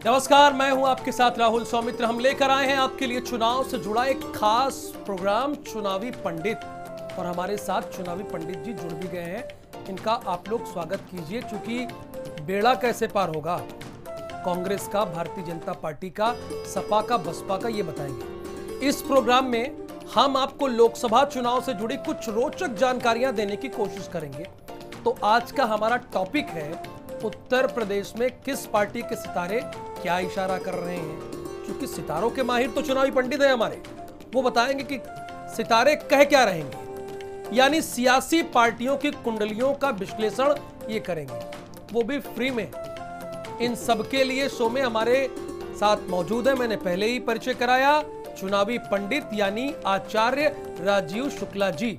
नमस्कार, मैं हूं आपके साथ राहुल सौमित्र। हम लेकर आए हैं आपके लिए चुनाव से जुड़ा एक खास प्रोग्राम चुनावी पंडित, और हमारे साथ चुनावी पंडित जी जुड़ भी गए हैं। इनका आप लोग स्वागत कीजिए, क्योंकि बेड़ा कैसे पार होगा कांग्रेस का, भारतीय जनता पार्टी का, सपा का, बसपा का, ये बताएंगे। इस प्रोग्राम में हम आपको लोकसभा चुनाव से जुड़ी कुछ रोचक जानकारियां देने की कोशिश करेंगे। तो आज का हमारा टॉपिक है उत्तर प्रदेश में किस पार्टी के सितारे क्या इशारा कर रहे हैं। क्योंकि सितारों के माहिर तो चुनावी पंडित है हमारे, वो बताएंगे कि सितारे कह क्या रहेंगे, यानी सियासी पार्टियों की कुंडलियों का विश्लेषण ये करेंगे, वो भी फ्री में। इन सबके लिए शो में हमारे साथ मौजूद है, मैंने पहले ही परिचय कराया, चुनावी पंडित यानी आचार्य राजीव शुक्ला जी।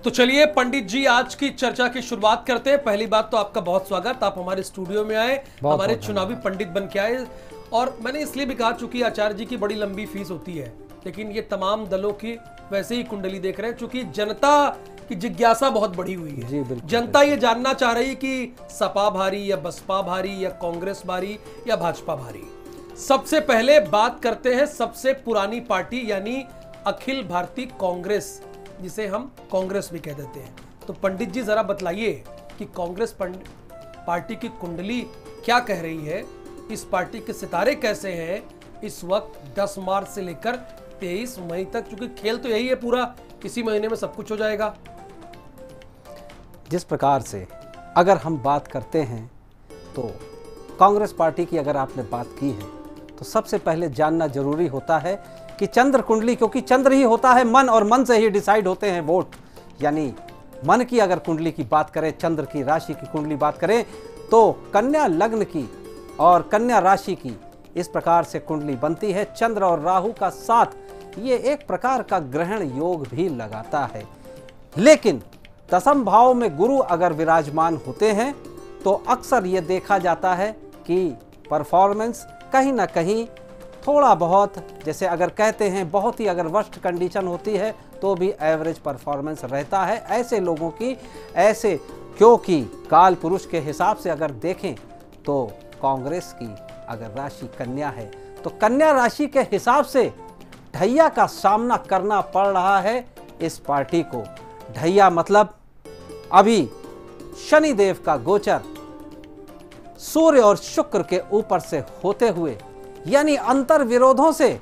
तो चलिए पंडित जी, आज की चर्चा की शुरुआत करते हैं। पहली बात तो आपका बहुत स्वागत, आप हमारे स्टूडियो में आए, हमारे चुनावी पंडित बन के आए। और मैंने इसलिए भी कहा, चूंकि आचार्य जी की बड़ी लंबी फीस होती है, लेकिन ये तमाम दलों की वैसे ही कुंडली देख रहे हैं, चूंकि जनता की जिज्ञासा बहुत बड़ी हुई है। जनता ये जानना चाह रही कि सपा भारी या बसपा भारी या कांग्रेस भारी या भाजपा भारी। सबसे पहले बात करते हैं सबसे पुरानी पार्टी यानी अखिल भारतीय कांग्रेस, जिसे हम कांग्रेस भी कह देते हैं। तो पंडित जी जरा बतलाइए कि कांग्रेस पार्टी की कुंडली क्या कह रही है, इस पार्टी के सितारे कैसे हैं इस वक्त 10 मार्च से लेकर 23 मई तक, क्योंकि खेल तो यही है पूरा, इसी महीने में सब कुछ हो जाएगा। जिस प्रकार से अगर हम बात करते हैं तो कांग्रेस पार्टी की अगर आपने बात की है तो सबसे पहले जानना जरूरी होता है कि चंद्र कुंडली, क्योंकि चंद्र ही होता है मन, और मन से ही डिसाइड होते हैं वोट। यानी मन की अगर कुंडली की बात करें, चंद्र की राशि की कुंडली बात करें, तो कन्या लग्न की और कन्या राशि की इस प्रकार से कुंडली बनती है। चंद्र और राहु का साथ ये एक प्रकार का ग्रहण योग भी लगाता है। लेकिन दसम भाव में गुरु अगर विराजमान होते हैं तो अक्सर ये देखा जाता है कि परफॉर्मेंस कहीं ना कहीं थोड़ा बहुत, जैसे अगर कहते हैं बहुत ही अगर वर्स्ट कंडीशन होती है तो भी एवरेज परफॉर्मेंस रहता है ऐसे लोगों की। ऐसे क्योंकि काल पुरुष के हिसाब से अगर देखें तो कांग्रेस की अगर राशि कन्या है तो कन्या राशि के हिसाब से ढैया का सामना करना पड़ रहा है इस पार्टी को। ढैया मतलब अभी शनिदेव का गोचर सूर्य और शुक्र के ऊपर से होते हुए, यानी अंतर विरोधों से,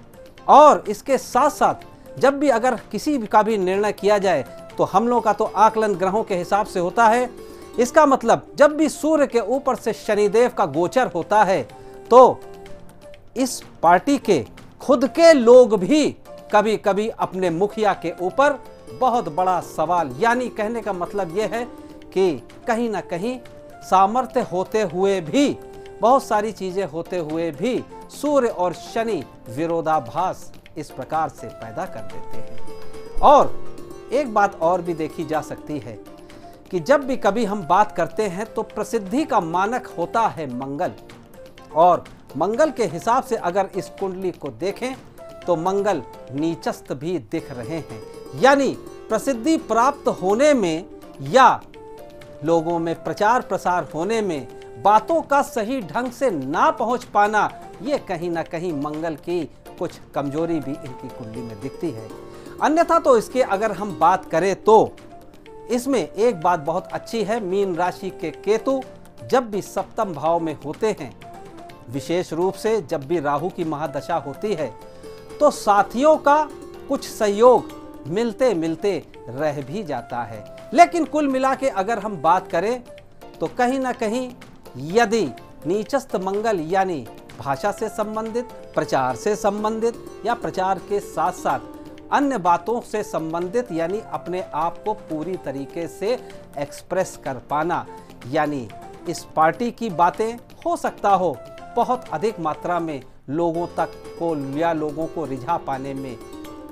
और इसके साथ साथ जब भी अगर किसी का भी निर्णय किया जाए तो हम लोगों का तो आकलन ग्रहों के हिसाब से होता है। इसका मतलब जब भी सूर्य के ऊपर से शनिदेव का गोचर होता है तो इस पार्टी के खुद के लोग भी कभी कभी अपने मुखिया के ऊपर बहुत बड़ा सवाल, यानी कहने का मतलब यह है कि कहीं ना कहीं सामर्थ्य होते हुए भी, बहुत सारी चीजें होते हुए भी सूर्य और शनि विरोधाभास इस प्रकार से पैदा कर देते हैं। और एक बात और भी देखी जा सकती है कि जब भी कभी हम बात करते हैं तो प्रसिद्धि का मानक होता है मंगल, और मंगल के हिसाब से अगर इस कुंडली को देखें तो मंगल नीचस्थ भी दिख रहे हैं। यानी प्रसिद्धि प्राप्त होने में या लोगों में प्रचार प्रसार होने में बातों का सही ढंग से ना पहुंच पाना, ये कहीं ना कहीं मंगल की कुछ कमजोरी भी इनकी कुंडली में दिखती है। अन्यथा तो इसके अगर हम बात करें तो इसमें एक बात बहुत अच्छी है, मीन राशि के केतु जब भी सप्तम भाव में होते हैं, विशेष रूप से जब भी राहु की महादशा होती है, तो साथियों का कुछ सहयोग मिलते मिलते रह भी जाता है। लेकिन कुल मिला के अगर हम बात करें तो कहीं ना कहीं यदि नीचस्थ मंगल यानी भाषा से संबंधित, प्रचार से संबंधित या प्रचार के साथ साथ अन्य बातों से संबंधित यानी अपने आप को पूरी तरीके से एक्सप्रेस कर पाना, यानी इस पार्टी की बातें हो सकता हो बहुत अधिक मात्रा में लोगों तक को या लोगों को रिझा पाने में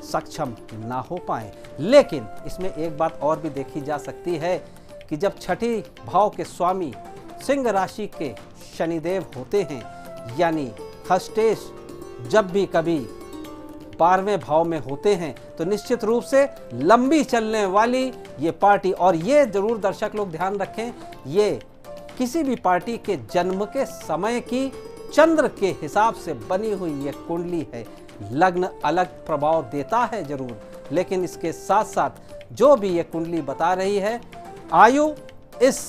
सक्षम ना हो पाए। लेकिन इसमें एक बात और भी देखी जा सकती है कि जब छठी भाव के स्वामी सिंह राशि के शनिदेव होते हैं, यानी हस्तेश जब भी कभी 12वें भाव में होते हैं, तो निश्चित रूप से लंबी चलने वाली ये पार्टी, और ये जरूर दर्शक लोग ध्यान रखें, ये किसी भी पार्टी के जन्म के समय की चंद्र के हिसाब से बनी हुई ये कुंडली है। लग्न अलग प्रभाव देता है जरूर, लेकिन इसके साथ साथ जो भी ये कुंडली बता रही है, आयु इस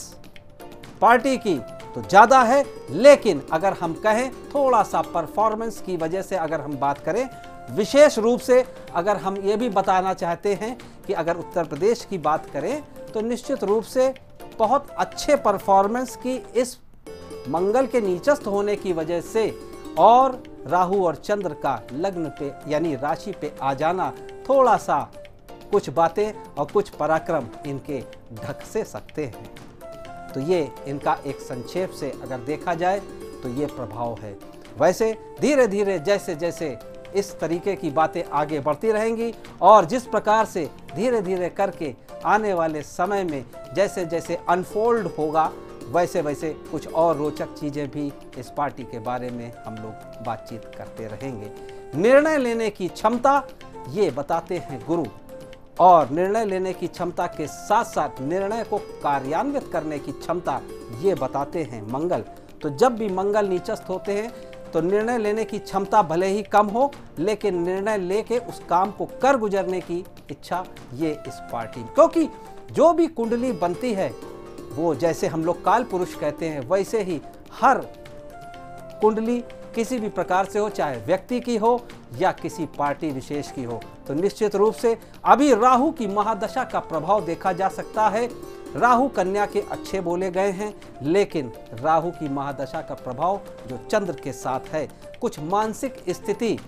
पार्टी की तो ज़्यादा है, लेकिन अगर हम कहें थोड़ा सा परफॉर्मेंस की वजह से अगर हम बात करें, विशेष रूप से अगर हम ये भी बताना चाहते हैं कि अगर उत्तर प्रदेश की बात करें तो निश्चित रूप से बहुत अच्छे परफॉर्मेंस की इस मंगल के नीचस्थ होने की वजह से और राहु और चंद्र का लग्न पे यानी राशि पे आ जाना थोड़ा सा कुछ बातें और कुछ पराक्रम इनके ढक से सकते हैं। तो ये इनका एक संक्षेप से अगर देखा जाए तो ये प्रभाव है। वैसे धीरे धीरे जैसे जैसे इस तरीके की बातें आगे बढ़ती रहेंगी और जिस प्रकार से धीरे धीरे करके आने वाले समय में जैसे जैसे अनफोल्ड होगा, वैसे वैसे कुछ और रोचक चीज़ें भी इस पार्टी के बारे में हम लोग बातचीत करते रहेंगे। निर्णय लेने की क्षमता ये बताते हैं गुरु, और निर्णय लेने की क्षमता के साथ साथ निर्णय को कार्यान्वित करने की क्षमता ये बताते हैं मंगल। तो जब भी मंगल नीचस्थ होते हैं तो निर्णय लेने की क्षमता भले ही कम हो, लेकिन निर्णय लेके उस काम को कर गुजरने की इच्छा ये इस पार्टी, क्योंकि जो भी कुंडली बनती है वो जैसे हम लोग काल पुरुष कहते हैं, वैसे ही हर कुंडली किसी भी प्रकार से हो, चाहे व्यक्ति की हो या किसी पार्टी विशेष की हो, तो निश्चित रूप से अभी राहु की महादशा का प्रभाव देखा जा सकता है। राहु कन्या के अच्छे बोले गए हैं, लेकिन राहु की महादशा का प्रभाव जो चंद्र के साथ है, कुछ मानसिक स्थिति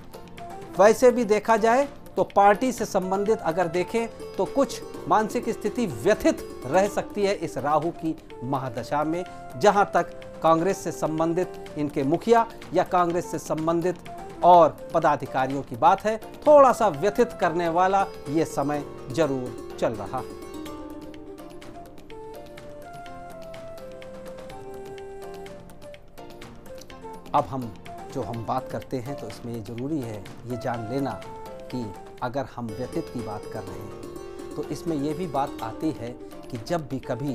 वैसे भी देखा जाए तो पार्टी से संबंधित अगर देखें तो कुछ मानसिक स्थिति व्यथित रह सकती है इस राहु की महादशा में। जहां तक कांग्रेस से संबंधित इनके मुखिया या कांग्रेस से संबंधित और पदाधिकारियों की बात है, थोड़ा सा व्यथित करने वाला ये समय जरूर चल रहा है। अब हम बात करते हैं तो इसमें ये जरूरी है ये जान लेना कि अगर हम व्यतीत की बात कर रहे हैं तो इसमें ये भी बात आती है कि जब भी कभी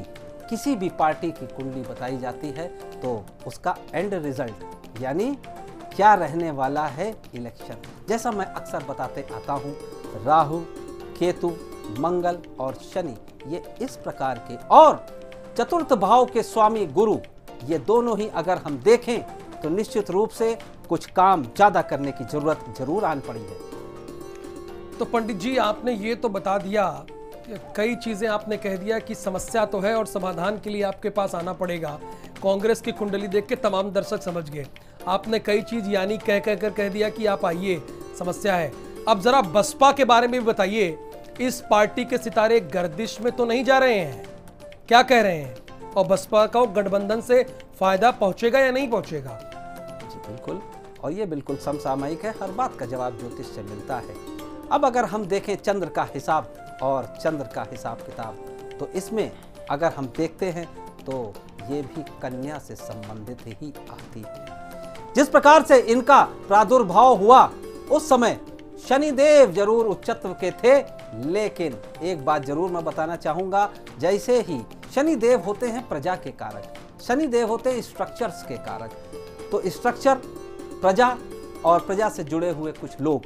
किसी भी पार्टी की कुंडली बताई जाती है तो उसका एंड रिजल्ट यानी क्या रहने वाला है इलेक्शन। जैसा मैं अक्सर बताते आता हूँ, राहु, केतु, मंगल और शनि ये इस प्रकार के, और चतुर्थ भाव के स्वामी गुरु, ये दोनों ही अगर हम देखें तो निश्चित रूप से कुछ काम ज़्यादा करने की जरूरत जरूर आन पड़ी है। तो पंडित जी, आपने ये तो बता दिया, कई चीज़ें आपने कह दिया कि समस्या तो है और समाधान के लिए आपके पास आना पड़ेगा। कांग्रेस की कुंडली देख के तमाम दर्शक समझ गए। आपने कई चीज़ यानी कह दिया कि आप आइए, समस्या है। अब जरा बसपा के बारे में भी बताइए, इस पार्टी के सितारे गर्दिश में तो नहीं जा रहे हैं, क्या कह रहे हैं? और बसपा को गठबंधन से फायदा पहुंचेगा या नहीं पहुंचेगा? जी बिल्कुल, और ये बिल्कुल समसामयिक है, हर बात का जवाब ज्योतिष से मिलता है। अब अगर हम देखें चंद्र का हिसाब और चंद्र का हिसाब किताब, तो इसमें अगर हम देखते हैं तो ये भी कन्या से संबंधित ही आती है। जिस प्रकार से इनका प्रादुर्भाव हुआ उस समय शनिदेव जरूर उच्चत्व के थे, लेकिन एक बात जरूर मैं बताना चाहूंगा, जैसे ही शनिदेव होते हैं प्रजा के कारक, शनिदेव होते हैं स्ट्रक्चर्स के कारक, तो स्ट्रक्चर, प्रजा और प्रजा से जुड़े हुए कुछ लोग,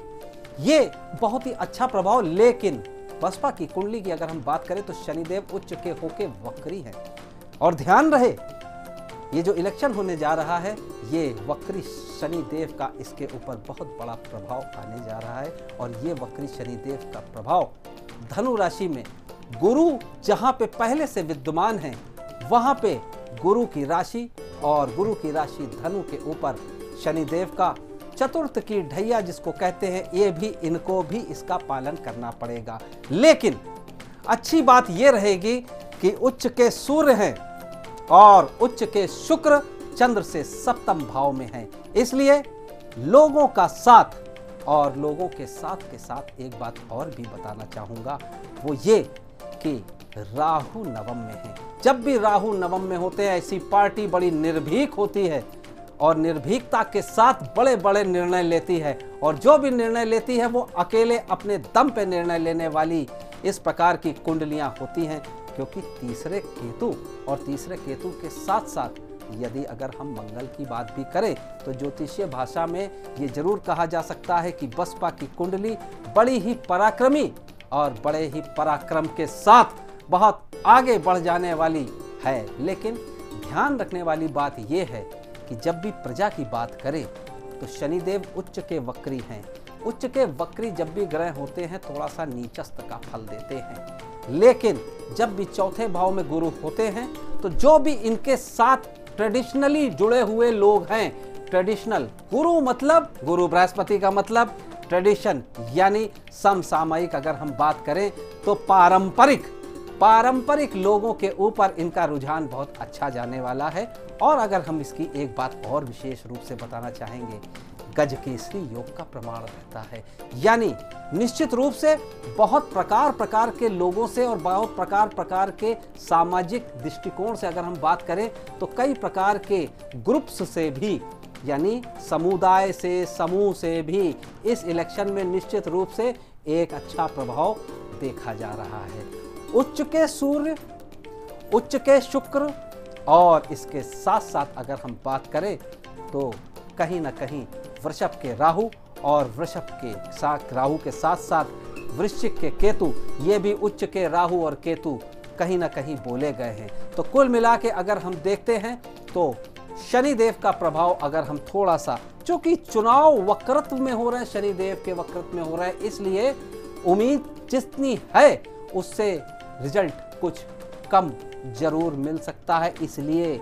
ये बहुत ही अच्छा प्रभाव। लेकिन बसपा की कुंडली की अगर हम बात करें तो शनिदेव उच्च के होके वक्री है, और ध्यान रहे ये जो इलेक्शन होने जा रहा है ये वक्री शनिदेव का इसके ऊपर बहुत बड़ा प्रभाव आने जा रहा है। और ये वक्री शनिदेव का प्रभाव धनु राशि में गुरु जहां पे पहले से विद्यमान है वहां पे गुरु की राशि और गुरु की राशि धनु के ऊपर शनिदेव का चतुर्थ की ढैया जिसको कहते हैं, ये भी इनको भी इसका पालन करना पड़ेगा। लेकिन अच्छी बात यह रहेगी कि उच्च के सूर्य हैं और उच्च के शुक्र चंद्र से सप्तम भाव में हैं, इसलिए लोगों का साथ और लोगों के साथ एक बात और भी बताना चाहूंगा, वो ये कि राहु नवम में है। जब भी राहु नवम में होते हैं ऐसी पार्टी बड़ी निर्भीक होती है और निर्भीकता के साथ बड़े बड़े निर्णय लेती है, और जो भी निर्णय लेती है वो अकेले अपने दम पे निर्णय लेने वाली इस प्रकार की कुंडलियां होती हैं। क्योंकि तीसरे केतु और तीसरे केतु के साथ साथ यदि अगर हम मंगल की बात भी करें तो ज्योतिषीय भाषा में ये जरूर कहा जा सकता है कि बसपा की कुंडली बड़ी ही पराक्रमी और बड़े ही पराक्रम के साथ बहुत आगे बढ़ जाने वाली है। लेकिन ध्यान रखने वाली बात यह है कि जब भी प्रजा की बात करें तो शनिदेव उच्च के वक्री हैं। उच्च के वक्री जब भी ग्रह होते हैं थोड़ा सा नीचस्त का फल देते हैं, लेकिन जब भी चौथे भाव में गुरु होते हैं तो जो भी इनके साथ ट्रेडिशनली जुड़े हुए लोग हैं, ट्रेडिशनल गुरु मतलब गुरु बृहस्पति का मतलब ट्रेडिशन यानी समसामयिक, अगर हम बात करें तो पारंपरिक लोगों के ऊपर इनका रुझान बहुत अच्छा जाने वाला है। और अगर हम इसकी एक बात और विशेष रूप से बताना चाहेंगे, गजकेसरी योग का प्रमाण रहता है, यानी निश्चित रूप से बहुत प्रकार के लोगों से और बहुत प्रकार के सामाजिक दृष्टिकोण से अगर हम बात करें तो कई प्रकार के ग्रुप्स से भी यानी समुदाय से समूह से भी इस इलेक्शन में निश्चित रूप से एक अच्छा प्रभाव देखा जा रहा है। उच्च के सूर्य, उच्च के शुक्र और इसके साथ साथ अगर हम बात करें तो कहीं ना कहीं वृषभ के राहु और वृषभ के साथ राहु के साथ साथ वृश्चिक के केतु, ये भी उच्च के राहु और केतु कहीं ना कहीं बोले गए हैं। तो कुल मिला के अगर हम देखते हैं तो शनिदेव का प्रभाव अगर हम थोड़ा सा, चूंकि चुनाव वक्रत्व में हो रहे हैं, शनिदेव के वक्रत्व में हो रहा है, इसलिए उम्मीद जितनी है उससे रिजल्ट कुछ कम जरूर मिल सकता है। इसलिए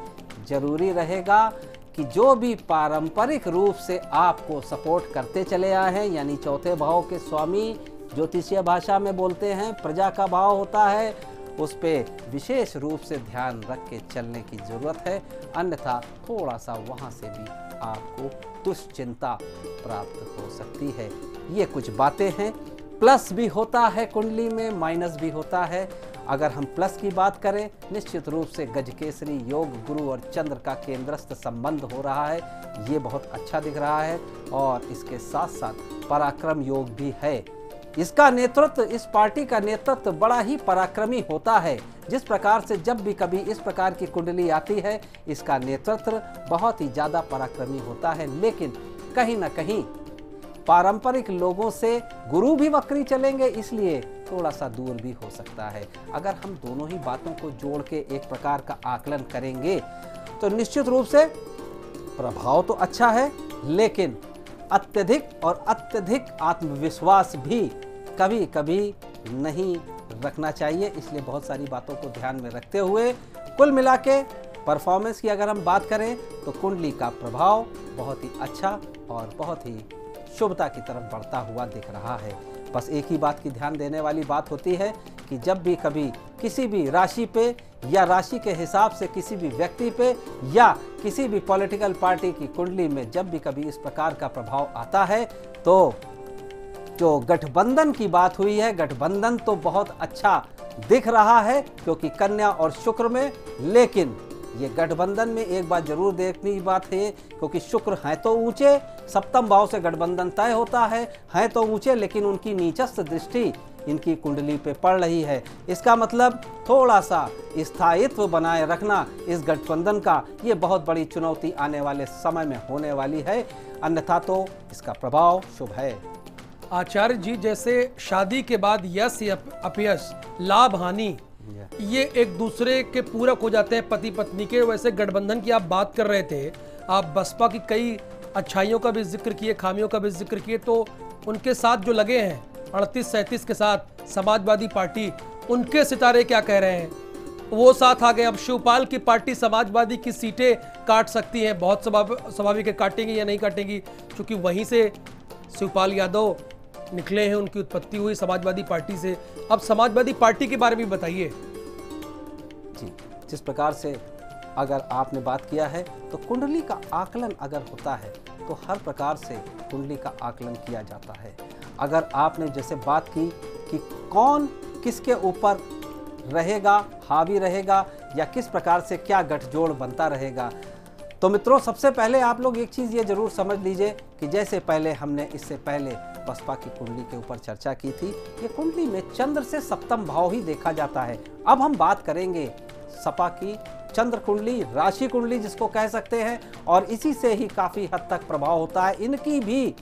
जरूरी रहेगा कि जो भी पारंपरिक रूप से आपको सपोर्ट करते चले आए हैं, यानी चौथे भाव के स्वामी ज्योतिषीय भाषा में बोलते हैं प्रजा का भाव होता है, उस पे विशेष रूप से ध्यान रख के चलने की जरूरत है, अन्यथा थोड़ा सा वहाँ से भी आपको दुश्चिंता प्राप्त हो सकती है। ये कुछ बातें हैं, प्लस भी होता है कुंडली में, माइनस भी होता है। अगर हम प्लस की बात करें, निश्चित रूप से गजकेसरी योग गुरु और चंद्र का केंद्रस्थ संबंध हो रहा है, ये बहुत अच्छा दिख रहा है। और इसके साथ साथ पराक्रम योग भी है। इसका नेतृत्व, इस पार्टी का नेतृत्व बड़ा ही पराक्रमी होता है। जिस प्रकार से जब भी कभी इस प्रकार की कुंडली आती है, इसका नेतृत्व बहुत ही ज़्यादा पराक्रमी होता है। लेकिन कहीं ना कहीं पारंपरिक लोगों से गुरु भी वक्री चलेंगे, इसलिए थोड़ा सा दूर भी हो सकता है। अगर हम दोनों ही बातों को जोड़ के एक प्रकार का आकलन करेंगे तो निश्चित रूप से प्रभाव तो अच्छा है, लेकिन अत्यधिक आत्मविश्वास भी कभी कभी नहीं रखना चाहिए। इसलिए बहुत सारी बातों को ध्यान में रखते हुए कुल मिला के परफॉर्मेंस की अगर हम बात करें तो कुंडली का प्रभाव बहुत ही अच्छा और बहुत ही शुभता की तरफ बढ़ता हुआ दिख रहा है। बस एक ही बात की ध्यान देने वाली बात होती है कि जब भी कभी किसी भी राशि पे या राशि के हिसाब से किसी भी व्यक्ति पे या किसी भी पॉलिटिकल पार्टी की कुंडली में जब भी कभी इस प्रकार का प्रभाव आता है तो जो गठबंधन की बात हुई है, गठबंधन तो बहुत अच्छा दिख रहा है क्योंकि कन्या और शुक्र में, लेकिन ये गठबंधन में एक बात जरूर देखने की बात है क्योंकि शुक्र हैं तो ऊंचे, सप्तम भाव से गठबंधन तय होता है तो ऊंचे, लेकिन उनकी नीचस्थ दृष्टि इनकी कुंडली पे पड़ रही है। इसका मतलब थोड़ा सा स्थायित्व बनाए रखना इस गठबंधन का, ये बहुत बड़ी चुनौती आने वाले समय में होने वाली है, अन्यथा तो इसका प्रभाव शुभ है। आचार्य जी, जैसे शादी के बाद यश या अपयश, लाभ हानि, ये एक दूसरे के पूरक हो जाते हैं पति पत्नी के, वैसे गठबंधन की आप बात कर रहे थे, आप बसपा की कई अच्छाइयों का भी जिक्र किए, खामियों का भी जिक्र किए, तो उनके साथ जो लगे हैं 38-37 के साथ समाजवादी पार्टी, उनके सितारे क्या कह रहे हैं, वो साथ आ गए। अब शिवपाल की पार्टी समाजवादी की सीटें काट सकती है, बहुत स्वाभाविक है, काटेंगी या नहीं काटेंगी, क्योंकि वहीं से शिवपाल यादव निकले हैं, उनकी उत्पत्ति हुई समाजवादी पार्टी से। अब समाजवादी पार्टी के बारे में बताइए। जी, जिस प्रकार से अगर आपने बात किया है तो कुंडली का आकलन अगर होता है तो हर प्रकार से कुंडली का आकलन किया जाता है। अगर आपने जैसे बात की कि कौन किसके ऊपर रहेगा, हावी रहेगा, या किस प्रकार से क्या गठजोड़ बनता रहेगा, तो मित्रों सबसे पहले आप लोग एक चीज़ ये जरूर समझ लीजिए कि जैसे पहले हमने इससे पहले बसपा की कुंडली के ऊपर चर्चा की थी, ये कुंडली में चंद्र से सप्तम भाव ही देखा जाता है। अब हम बात करेंगे सपा की चंद्र कुंडली, राशि कुंडली जिसको कह सकते हैं, और इसी से ही काफ़ी हद तक प्रभाव होता है इनकी भी,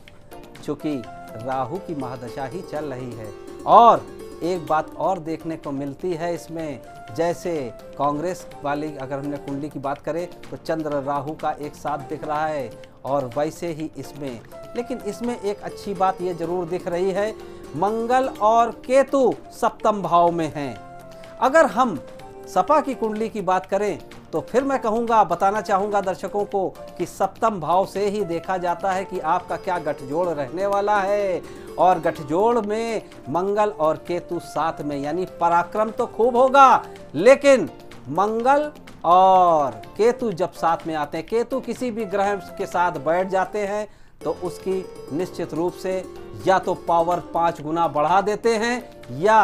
चूँकि राहु की महादशा ही चल रही है। और एक बात और देखने को मिलती है इसमें, जैसे कांग्रेस वाली अगर हमने कुंडली की बात करें तो चंद्र राहु का एक साथ दिख रहा है, और वैसे ही इसमें, लेकिन इसमें एक अच्छी बात ये जरूर दिख रही है, मंगल और केतु सप्तम भाव में हैं। अगर हम सपा की कुंडली की बात करें तो फिर मैं कहूँगा, बताना चाहूँगा दर्शकों को कि सप्तम भाव से ही देखा जाता है कि आपका क्या गठजोड़ रहने वाला है, और गठजोड़ में मंगल और केतु साथ में, यानी पराक्रम तो खूब होगा, लेकिन मंगल और केतु जब साथ में आते हैं, केतु किसी भी ग्रह के साथ बैठ जाते हैं तो उसकी निश्चित रूप से या तो पावर 5 गुना बढ़ा देते हैं या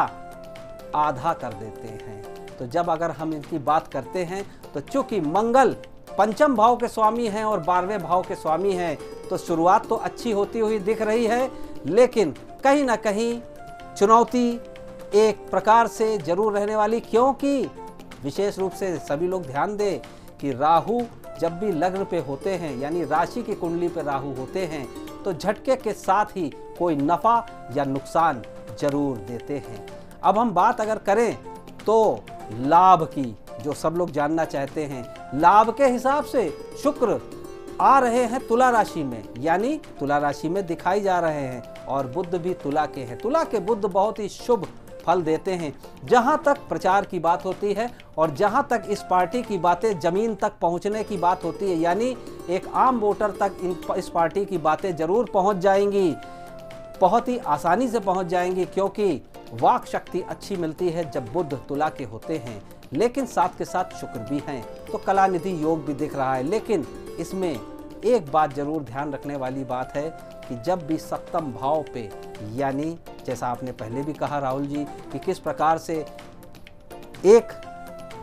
आधा कर देते हैं। तो जब अगर हम इनकी बात करते हैं तो चूंकि मंगल पंचम भाव के स्वामी हैं और 12वें भाव के स्वामी हैं, तो शुरुआत तो अच्छी होती हुई दिख रही है, लेकिन कहीं ना कहीं चुनौती एक प्रकार से जरूर रहने वाली, क्योंकि विशेष रूप से सभी लोग ध्यान दें कि राहु जब भी लग्न पे होते हैं, यानी राशि की कुंडली पे राहु होते हैं, तो झटके के साथ ही कोई नफा या नुकसान जरूर देते हैं। अब हम बात अगर करें तो लाभ की, जो सब लोग जानना चाहते हैं, लाभ के हिसाब से शुक्र आ रहे हैं तुला राशि में, यानी तुला राशि में दिखाई जा रहे हैं, और बुध भी तुला के हैं। तुला के बुध बहुत ही शुभ फल देते हैं। जहां तक प्रचार की बात होती है और जहां तक इस पार्टी की बातें जमीन तक पहुंचने की बात होती है, यानी एक आम वोटर तक इस पार्टी की बातें जरूर पहुंच जाएंगी, बहुत ही आसानी से पहुंच जाएंगी, क्योंकि वाक शक्ति अच्छी मिलती है जब बुध तुला के होते हैं, लेकिन साथ के साथ शुक्र भी हैं, तो कलानिधि योग भी दिख रहा है। लेकिन इसमें एक बात जरूर ध्यान रखने वाली बात है कि जब भी सप्तम भाव पे, यानी जैसा आपने पहले भी कहा राहुल जी कि किस प्रकार से एक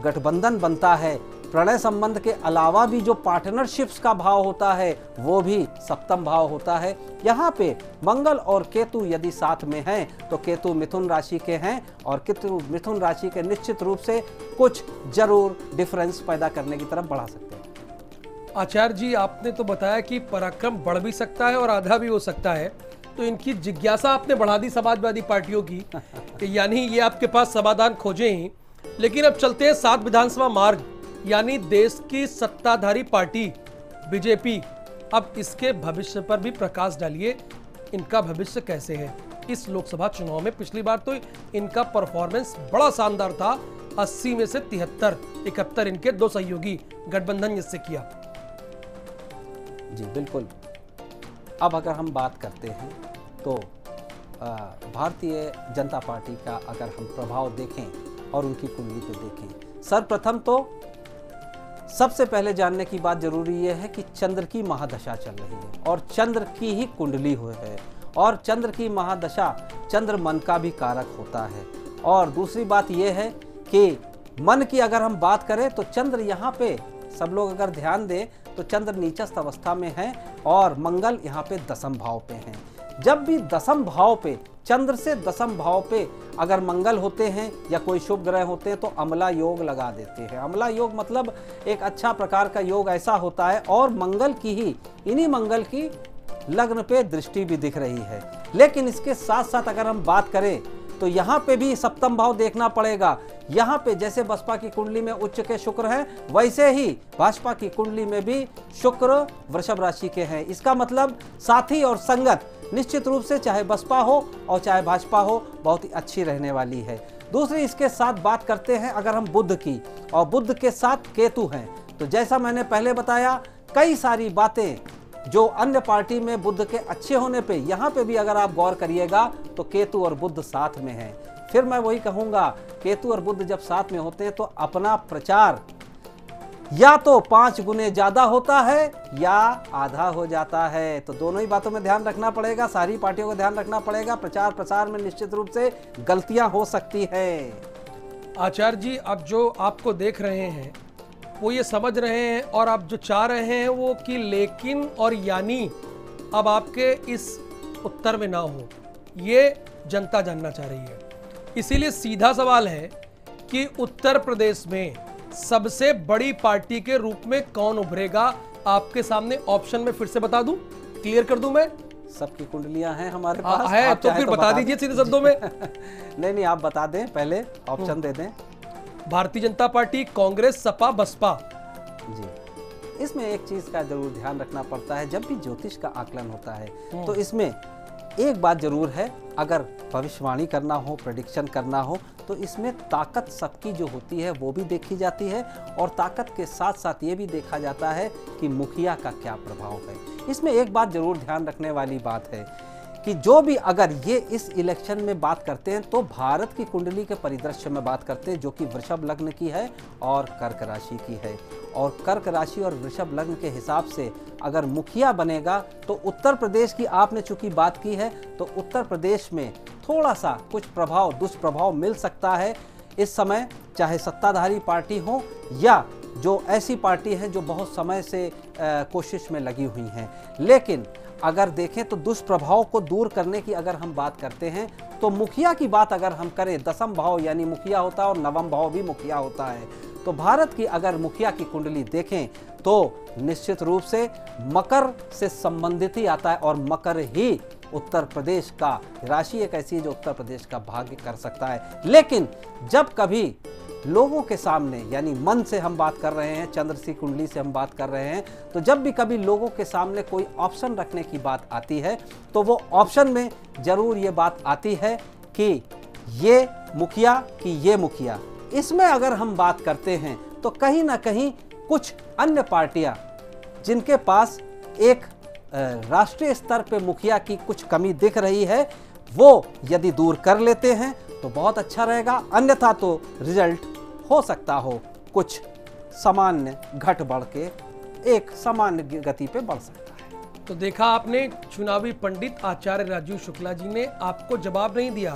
गठबंधन बनता है, प्रणय संबंध के अलावा भी जो पार्टनरशिप्स का भाव होता है वो भी सप्तम भाव होता है। यहाँ पे मंगल और केतु यदि साथ में हैं तो केतु मिथुन राशि के हैं, और केतु मिथुन राशि के निश्चित रूप से कुछ जरूर डिफरेंस पैदा करने की तरफ बढ़ा सकते हैं। आचार्य जी, आपने तो बताया कि पराक्रम बढ़ भी सकता है और आधा भी हो सकता है, तो इनकी जिज्ञासा आपने बढ़ा दी समाजवादी पार्टियों की, यानी ये आपके पास समाधान खोजे ही। लेकिन अब चलते हैं 7 विधानसभा मार्ग, यानी देश की सत्ताधारी पार्टी बीजेपी। अब इसके भविष्य पर भी प्रकाश डालिए, इनका भविष्य कैसे है इस लोकसभा चुनाव में। पिछली बार तो इनका परफॉर्मेंस बड़ा शानदार था, 80 में से 73, 71 इनके 2 सहयोगी गठबंधन जिससे किया। जी बिल्कुल। अब अगर हम बात करते हैं तो भारतीय जनता पार्टी का अगर हम प्रभाव देखें और उनकी कुंडली पे देखें, सर्वप्रथम तो सबसे पहले जानने की बात जरूरी यह है कि चंद्र की महादशा चल रही है और चंद्र की ही कुंडली हुई है, और चंद्र की महादशा चंद्र मन का भी कारक होता है। और दूसरी बात यह है कि मन की अगर हम बात करें तो चंद्र यहाँ पे सब लोग अगर ध्यान दें तो चंद्र नीचस्थ अवस्था में है और मंगल यहाँ पे दसम भाव पे हैं। जब भी दसम भाव पे, चंद्र से दसम भाव पे अगर मंगल होते हैं या कोई शुभ ग्रह होते हैं तो अमला योग लगा देते हैं। अमला योग मतलब एक अच्छा प्रकार का योग ऐसा होता है, और मंगल की ही, इन्हीं मंगल की लग्न पे दृष्टि भी दिख रही है। लेकिन इसके साथ साथ अगर हम बात करें तो यहाँ पे भी सप्तम भाव देखना पड़ेगा। यहाँ पे जैसे बसपा की कुंडली में उच्च के शुक्र हैं, वैसे ही भाजपा की कुंडली में भी शुक्र वृषभ राशि के हैं। इसका मतलब साथी और संगत निश्चित रूप से चाहे बसपा हो और चाहे भाजपा हो बहुत ही अच्छी रहने वाली है। दूसरी इसके साथ बात करते हैं अगर हम बुध की, और बुध के साथ केतु हैं, तो जैसा मैंने पहले बताया कई सारी बातें जो अन्य पार्टी में बुध के अच्छे होने पे, यहाँ पे भी अगर आप गौर करिएगा तो केतु और बुध साथ में है। फिर मैं वही कहूँगा, केतु और बुध जब साथ में होते हैं तो अपना प्रचार या तो 5 गुने ज्यादा होता है या आधा हो जाता है। तो दोनों ही बातों में ध्यान रखना पड़ेगा, सारी पार्टियों को ध्यान रखना पड़ेगा। प्रचार प्रसार में निश्चित रूप से गलतियां हो सकती है। आचार्य जी, अब जो आपको देख रहे हैं वो ये समझ रहे हैं और आप जो चाह रहे हैं वो कि लेकिन और यानी अब आपके इस उत्तर में ना हो, ये जनता जानना चाह रही है। इसीलिए सीधा सवाल है कि उत्तर प्रदेश में सबसे बड़ी पार्टी के रूप में कौन उभरेगा? आपके सामने ऑप्शन में फिर से बता दूं, क्लियर कर दूं मैं? सबकी कुंडलियां हैं हमारे पास है तो फिर बता दीजिए सीधे शब्दों में। नहीं आप बता दें, पहले ऑप्शन दे दें। भारतीय जनता पार्टी, कांग्रेस, सपा, बसपा। जी, इसमें एक चीज का जरूर ध्यान रखना पड़ता है, जब भी ज्योतिष का आकलन होता है तो इसमें एक बात जरूर है, अगर भविष्यवाणी करना हो, प्रेडिक्शन करना हो, तो इसमें ताकत सबकी जो होती है वो भी देखी जाती है, और ताकत के साथ साथ ये भी देखा जाता है कि मुखिया का क्या प्रभाव है। इसमें एक बात जरूर ध्यान रखने वाली बात है कि जो भी अगर ये इस इलेक्शन में बात करते हैं तो भारत की कुंडली के परिदृश्य में बात करते हैं, जो कि वृषभ लग्न की है और कर्क राशि की है। और कर्क राशि और वृषभ लग्न के हिसाब से अगर मुखिया बनेगा तो उत्तर प्रदेश की आपने चूंकि बात की है, तो उत्तर प्रदेश में थोड़ा सा कुछ प्रभाव, दुष्प्रभाव मिल सकता है इस समय, चाहे सत्ताधारी पार्टी हो या जो ऐसी पार्टी है जो बहुत समय से कोशिश में लगी हुई हैं। लेकिन अगर देखें तो दुष्प्रभाव को दूर करने की अगर हम बात करते हैं तो मुखिया की बात अगर हम करें, दसम भाव यानी मुखिया होता है और नवम भाव भी मुखिया होता है। तो भारत की अगर मुखिया की कुंडली देखें तो निश्चित रूप से मकर से संबंधित ही आता है, और मकर ही उत्तर प्रदेश का राशि एक ऐसी है जो उत्तर प्रदेश का भाग्य कर सकता है। लेकिन जब कभी लोगों के सामने, यानी मन से हम बात कर रहे हैं, चंद्र सी कुंडली से हम बात कर रहे हैं, तो जब भी कभी लोगों के सामने कोई ऑप्शन रखने की बात आती है तो वो ऑप्शन में जरूर ये बात आती है कि ये मुखिया कि ये मुखिया। इसमें अगर हम बात करते हैं तो कहीं ना कहीं कुछ अन्य पार्टियां जिनके पास एक राष्ट्रीय स्तर पे मुखिया की कुछ कमी दिख रही है, वो यदि दूर कर लेते हैं तो बहुत अच्छा रहेगा। अन्यथा तो रिजल्ट हो सकता हो कुछ सामान्य घट बढ़ के एक सामान्य गति पे बढ़ सकता है। तो देखा आपने, चुनावी पंडित आचार्य राजीव शुक्ला जी ने आपको जवाब नहीं दिया,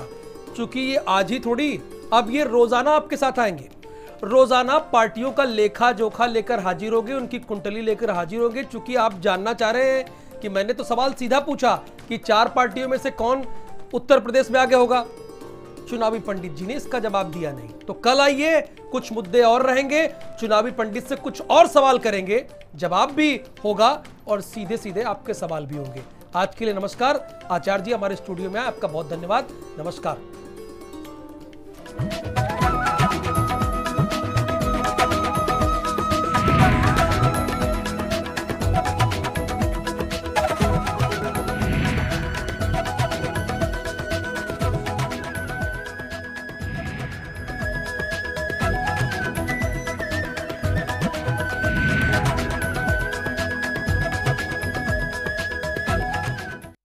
क्योंकि ये आज ही थोड़ी, अब ये रोजाना आपके साथ आएंगे, रोजाना पार्टियों का लेखा जोखा लेकर हाजिर होंगे, उनकी कुंडली लेकर हाजिर होंगे। चूंकि आप जानना चाह रहे हैं कि मैंने तो सवाल सीधा पूछा कि 4 पार्टियों में से कौन उत्तर प्रदेश में आगे होगा, चुनावी पंडित जी ने इसका जवाब दिया नहीं। तो कल आइए, कुछ मुद्दे और रहेंगे, चुनावी पंडित से कुछ और सवाल करेंगे, जवाब भी होगा और सीधे सीधे आपके सवाल भी होंगे। आज के लिए नमस्कार। आचार्य जी हमारे स्टूडियो में आए, आपका बहुत धन्यवाद। नमस्कार।